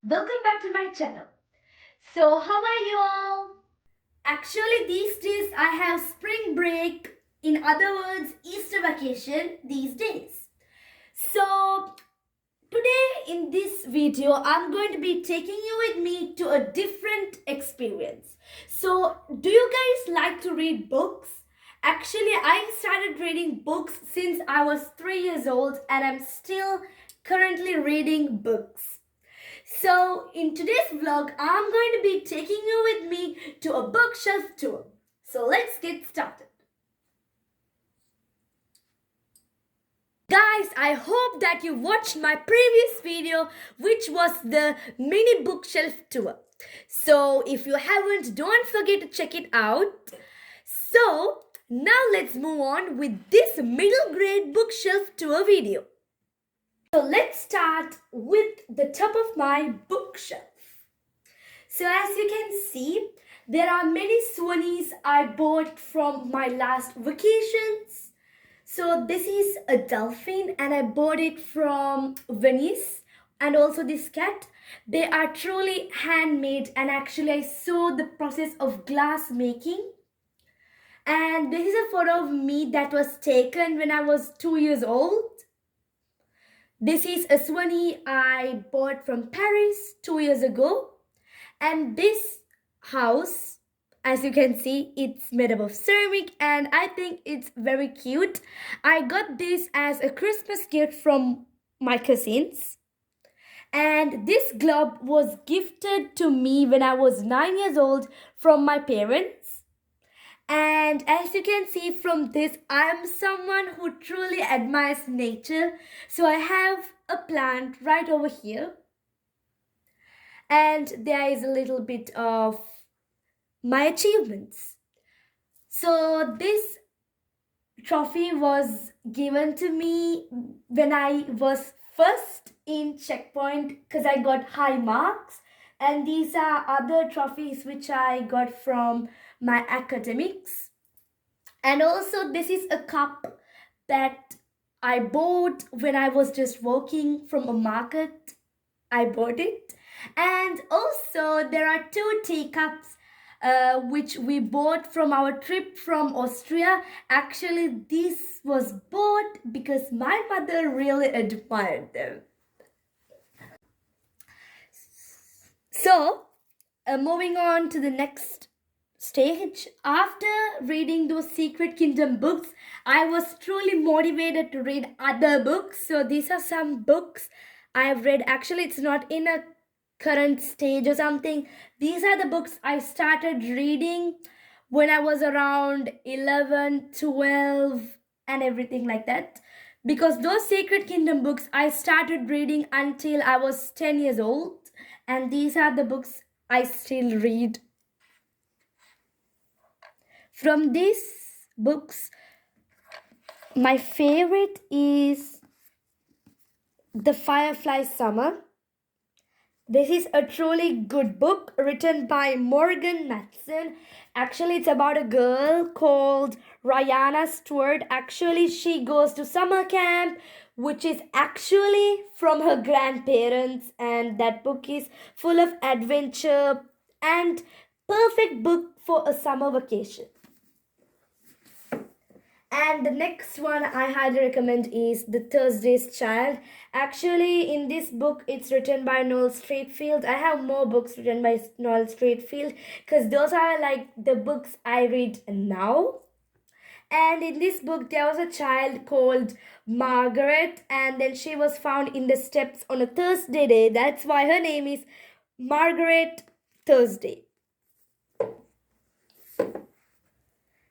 Welcome back to my channel. So, how are you all? Actually, these days I have spring break, in other words, Easter vacation these days. So, today in this video, I'm going to be taking you with me to a different experience. So, do you guys like to read books? Actually, I started reading books since I was 3 years old and I'm still currently reading books. So, in today's vlog, I'm going to be taking you with me to a bookshelf tour. So, let's get started. Guys, I hope that you watched my previous video, which was the mini bookshelf tour. So, if you haven't, don't forget to check it out. So, now let's move on with this middle grade bookshelf tour video. So, let's start with the top of my bookshelf. So as you can see, there are many souvenirs I bought from my last vacations. So this is a dolphin and I bought it from Venice, and also this cat. They are truly handmade, and actually I saw the process of glass making. And this is a photo of me that was taken when I was 2 years old. This is a souvenir I bought from Paris 2 years ago. And this house, as you can see, it's made up of ceramic and I think it's very cute. I got this as a Christmas gift from my cousins. And this globe was gifted to me when I was 9 years old from my parents. And as you can see from this, I am someone who truly admires nature. So I have a plant right over here. And there is a little bit of my achievements. So this trophy was given to me when I was first in checkpoint because I got high marks, and these are other trophies which I got from my academics. And also this is a cup that I bought when I was just walking from a market. I bought it. And also there are two teacups which we bought from our trip from Austria. Actually, this was bought because my mother really admired them. So, moving on to the next stage, after reading those Secret Kingdom books, I was truly motivated to read other books. So, these are some books I have read. Actually, it's not in a current stage or something. These are the books I started reading when I was around 11, 12, and everything like that. Because those Sacred Kingdom books I started reading until I was 10 years old, and these are the books I still read. From these books, my favorite is The Firefly Summer. This is a truly good book written by Morgan Matson. Actually, it's about a girl called Rihanna Stewart. Actually, she goes to summer camp, which is actually from her grandparents, and that book is full of adventure and perfect book for a summer vacation. And the next one I highly recommend is The Thursday's Child. Actually, in this book, it's written by Noel Streatfeild. I have more books written by Noel Streatfeild because those are like the books I read now. And in this book, there was a child called Margaret, and then she was found in the steps on a Thursday day. That's why her name is Margaret Thursday.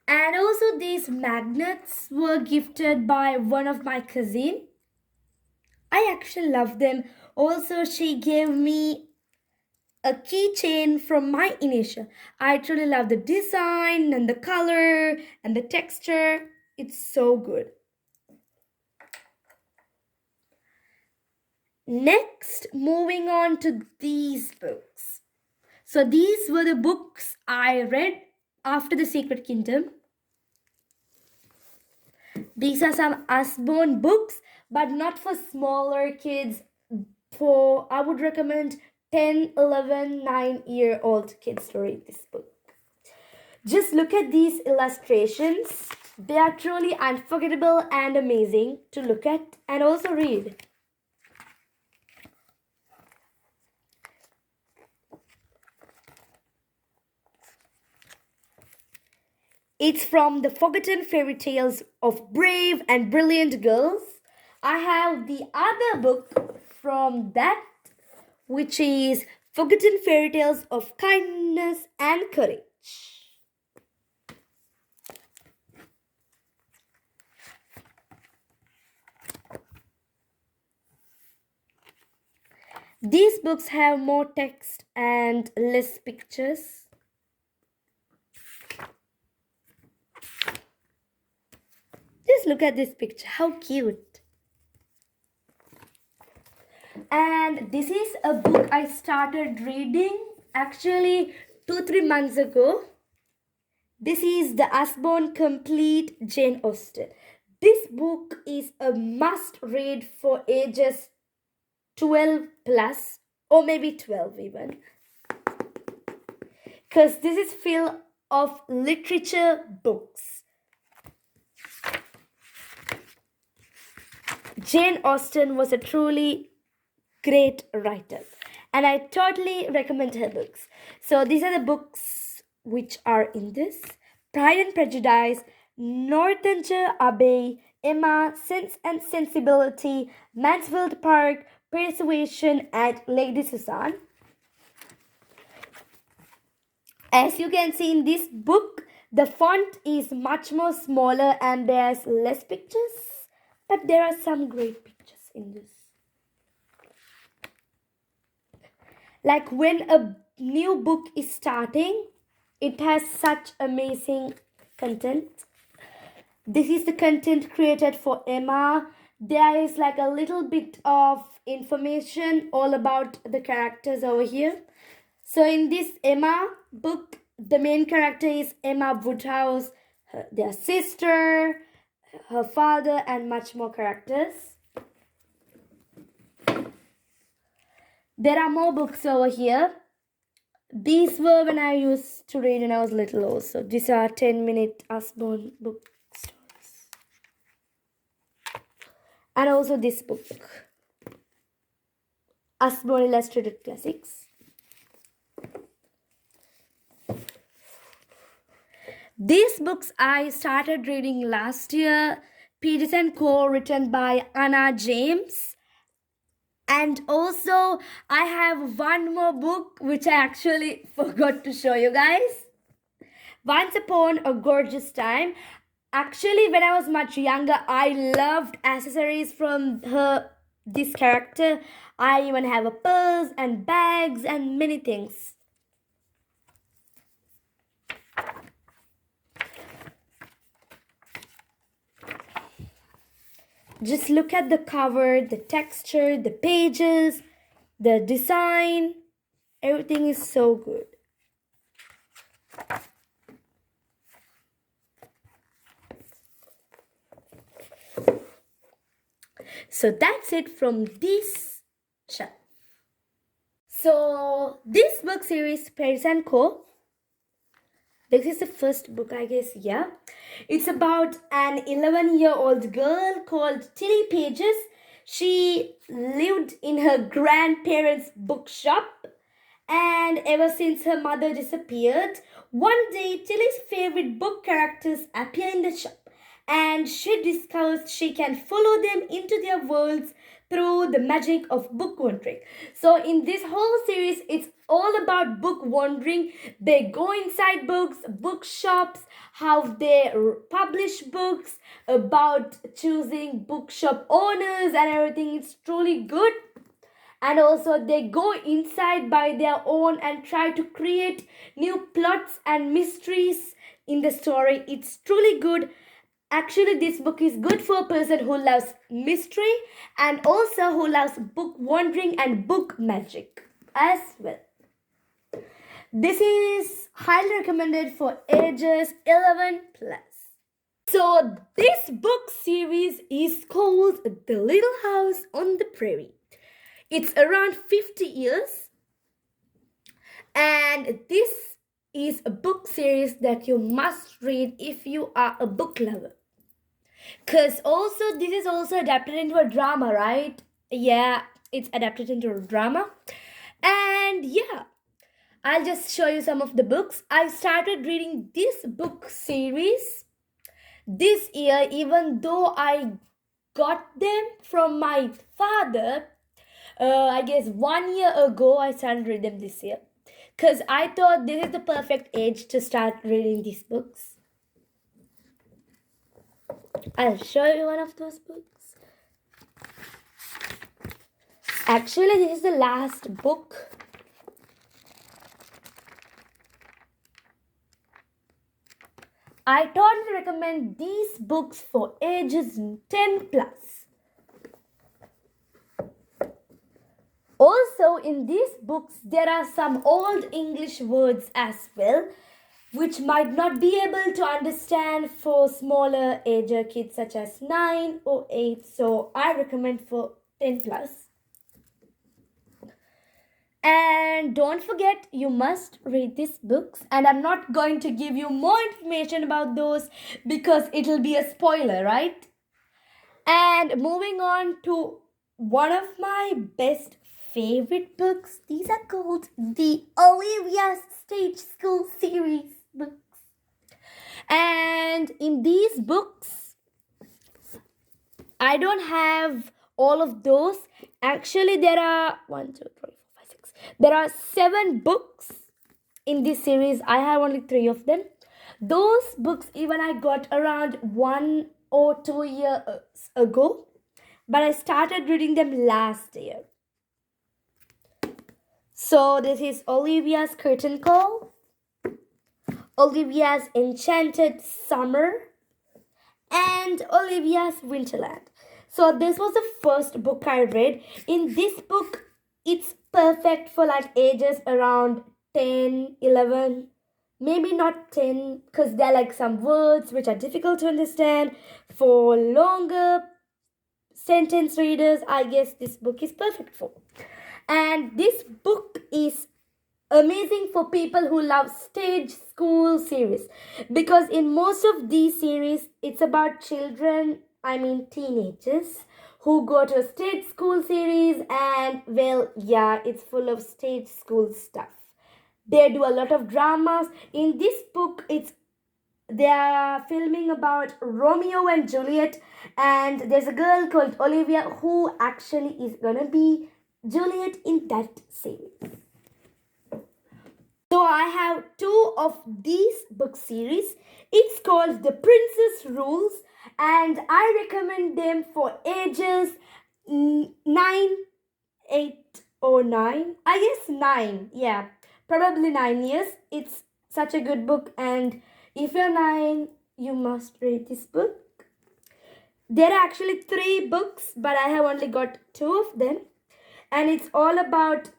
And also these magnets were gifted by one of my cousin. I actually love them. Also, she gave me a keychain from my initial. I truly love the design and the color and the texture. It's so good. Next, moving on to these books. So these were the books I read after The Secret Kingdom. These are some Usborne books, but not for smaller kids. For I would recommend 10, 11, 9-year-old kids to read this book. Just look at these illustrations. They are truly unforgettable and amazing to look at and also read. It's from the Forgotten Fairy Tales of Brave and Brilliant Girls. I have the other book from that, which is Forgotten Fairy Tales of Kindness and Courage. These books have more text and less pictures. Just look at this picture, how cute. And this is a book I started reading actually 2-3 months ago. This is the Usborne Complete Jane Austen. This book is a must read for ages 12 plus, or maybe 12 even, because this is filled of literature books. Jane Austen was a truly great writer, and I totally recommend her books. So these are the books which are in this: Pride and Prejudice, Northanger Abbey, Emma, Sense and Sensibility, Mansfield Park, Persuasion, and Lady Susan. As you can see in this book, the font is much more smaller and there's less pictures, but there are some great pictures in this. Like when a new book is starting, it has such amazing content. This is the content created for Emma. There is like a little bit of information all about the characters over here. So in this Emma book, the main character is Emma Woodhouse, their sister, her father, and much more characters. There are more books over here. These were when I used to read when I was little also. These are 10-minute Usborne book stories. And also this book, Usborne Illustrated Classics. These books I started reading last year. Peters and Co. written by Anna James. And also I have one more book which I actually forgot to show you guys. Once Upon a Gorgeous Time. Actually, when I was much younger, I loved accessories from this character. I even have a purse and bags and many things. Just look at the cover, the texture, the pages, the design. Everything is so good. So that's it from this shelf. So this book series, Paris and Co. This is the first book, I guess, yeah. It's about an 11-year-old girl called Tilly Pages. She lived in her grandparents' bookshop, and ever since her mother disappeared, one day Tilly's favorite book characters appear in the shop, and she discovers she can follow them into their worlds through the magic of book wandering. So in this whole series, it's all about book wandering. They go inside books, bookshops, how they publish books, about choosing bookshop owners and everything. It's truly good. And also they go inside by their own and try to create new plots and mysteries in the story. It's truly good. Actually, this book is good for a person who loves mystery and also who loves book wandering and book magic as well. This is highly recommended for ages 11 plus. So this book series is called The Little House on the Prairie. It's around 50 years. And this is a book series that you must read if you are a book lover. Because also, this is also adapted into a drama, right? Yeah, it's adapted into a drama. And yeah, I'll just show you some of the books. I started reading this book series this year, even though I got them from my father. I guess 1 year ago, I started reading them this year. Because I thought this is the perfect age to start reading these books. I'll show you one of those books. Actually, this is the last book. I thought to recommend these books for ages 10 plus. Also, in these books, there are some old English words as well, which might not be able to understand for smaller age kids such as 9 or 8. So, I recommend for 10 plus. And don't forget, you must read these books. And I'm not going to give you more information about those because it'll be a spoiler, right? And moving on to one of my best favorite books. These are called the Olivia Stage School series books. And in these books, I don't have all of those. Actually, there are 1, 2, 3, 4, 5, 6. There are 7 books in this series. I have only 3 of them. Those books even I got around 1 or 2 years ago, but I started reading them last year. So this is Olivia's Curtain Call, Olivia's Enchanted Summer, and Olivia's Winterland. So this was the first book I read. In this book, it's perfect for like ages around 10, 11, maybe not 10, because there are like some words which are difficult to understand. For longer sentence readers, I guess this book is perfect for. And this book is amazing for people who love stage school series, because in most of these series it's about children, I mean teenagers, who go to a stage school series. And well, yeah, it's full of stage school stuff. They do a lot of dramas. In this book, they are filming about Romeo and Juliet, and there's a girl called Olivia who actually is gonna be Juliet in that series. So I have 2 of these book series. It's called The Princess Rules, and I recommend them for ages 9, 8 or 9. I guess 9. Yeah, probably 9 years. It's such a good book, and if you're 9, you must read this book. There are actually 3 books, but I have only got 2 of them. And it's all about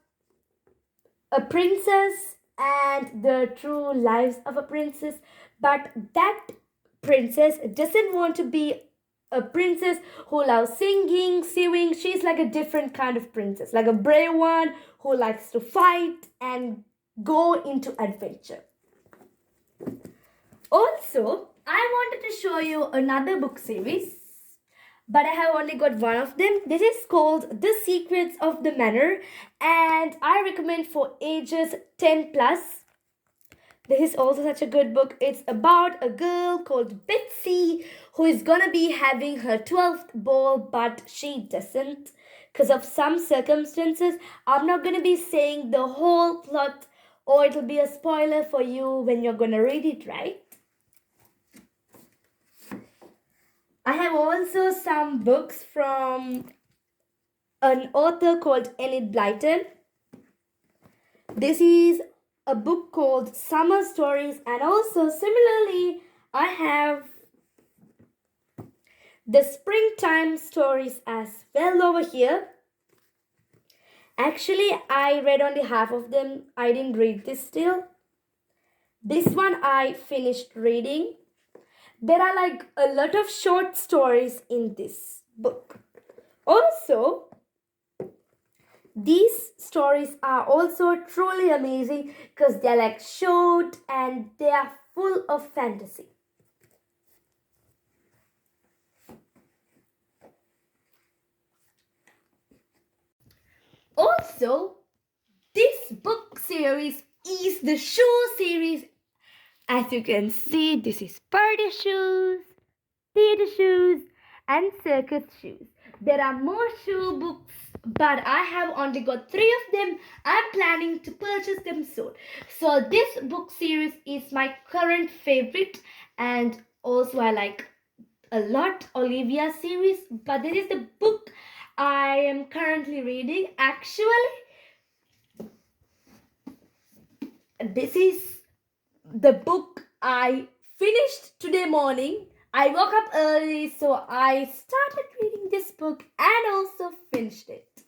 a princess and the true lives of a princess. But that princess doesn't want to be a princess who loves singing, sewing. She's like a different kind of princess, like a brave one who likes to fight and go into adventure. Also, I wanted to show you another book series, but I have only got one of them. This is called The Secrets of the Manor, and I recommend for ages 10 plus. This is also such a good book. It's about a girl called Betsy who is gonna be having her 12th ball, but she doesn't because of some circumstances. I'm not gonna be saying the whole plot, or it'll be a spoiler for you when you're gonna read it, right? I have also some books from an author called Enid Blyton. This is a book called Summer Stories, and also similarly, I have the Springtime Stories as well over here. Actually, I read only half of them. I didn't read this still. This one I finished reading. There are like a lot of short stories in this book. Also, These stories are also truly amazing because they're like short and they are full of fantasy. Also, this book series is the shoe series. As you can see, this is party shoes, theater shoes, and circus shoes. There are more shoe books, but I have only got 3 of them. I'm planning to purchase them soon. So this book series is my current favorite, and also I like a lot Olivia series, but this is the book I am currently reading. Actually, this is the book I finished today morning. I woke up early, so I started reading this book and also finished it.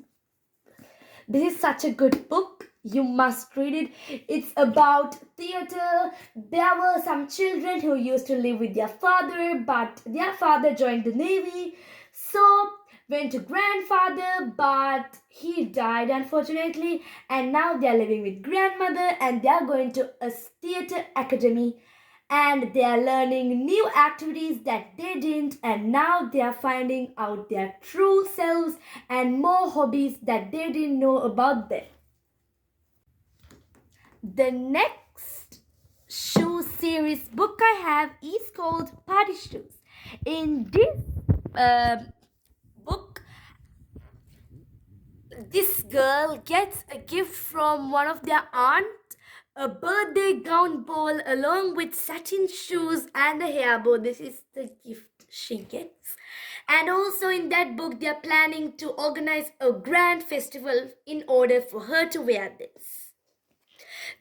This is such a good book. You must read it. It's about theater. There were some children who used to live with their father, but their father joined the Navy. So went to grandfather, but he died unfortunately, and now they are living with grandmother and they are going to a theater academy and they are learning new activities that they didn't, and now they are finding out their true selves and more hobbies that they didn't know about them. The next shoe series book I have is called Party Shoes. In this book, this girl gets a gift from one of their aunt, a birthday gown ball along with satin shoes and a hair bow. This is the gift she gets. And also in that book, they are planning to organize a grand festival in order for her to wear this.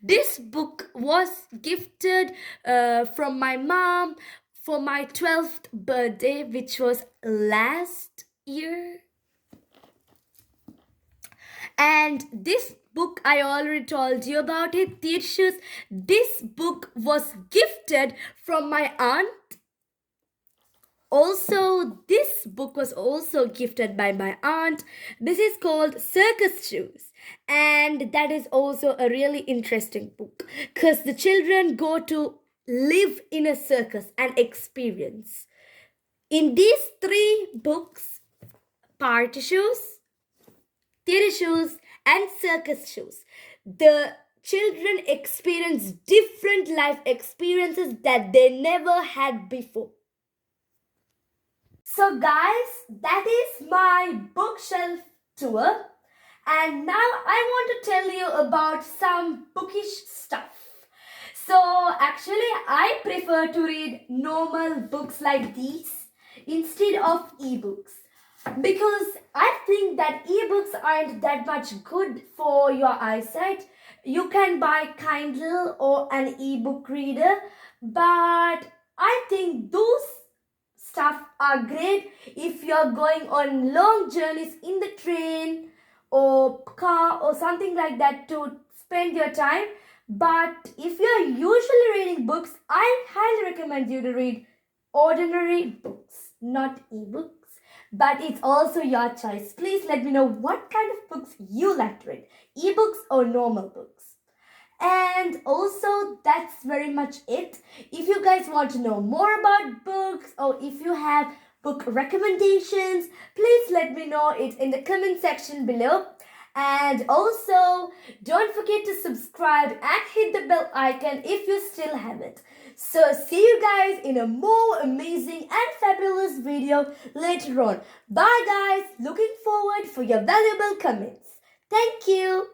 This book was gifted from my mom for my 12th birthday, which was last year. And this book, I already told you about it, Theatre Shoes. This book was gifted from my aunt. Also, this book was also gifted by my aunt. This is called Circus Shoes. And that is also a really interesting book because the children go to live in a circus and experience. In these 3 books, Party Shoes, Theatre Shoes, and Circus Shoes, the children experience different life experiences that they never had before. So guys, that is my bookshelf tour. And now I want to tell you about some bookish stuff. So actually I prefer to read normal books like these instead of ebooks, because I think that ebooks aren't that much good for your eyesight. You can buy Kindle or an ebook reader, but I think those stuff are great if you're going on long journeys in the train or car or something like that to spend your time. But if you're usually reading books, I highly recommend you to read ordinary books, not ebooks. But it's also your choice. Please let me know what kind of books you like to read, ebooks or normal books. And also, that's very much it. If you guys want to know more about books or if you have book recommendations, please let me know it in the comment section below. And also, don't forget to subscribe and hit the bell icon if you still haven't. So, see you guys in a more amazing and fabulous video later on. Bye guys, looking forward for your valuable comments. Thank you.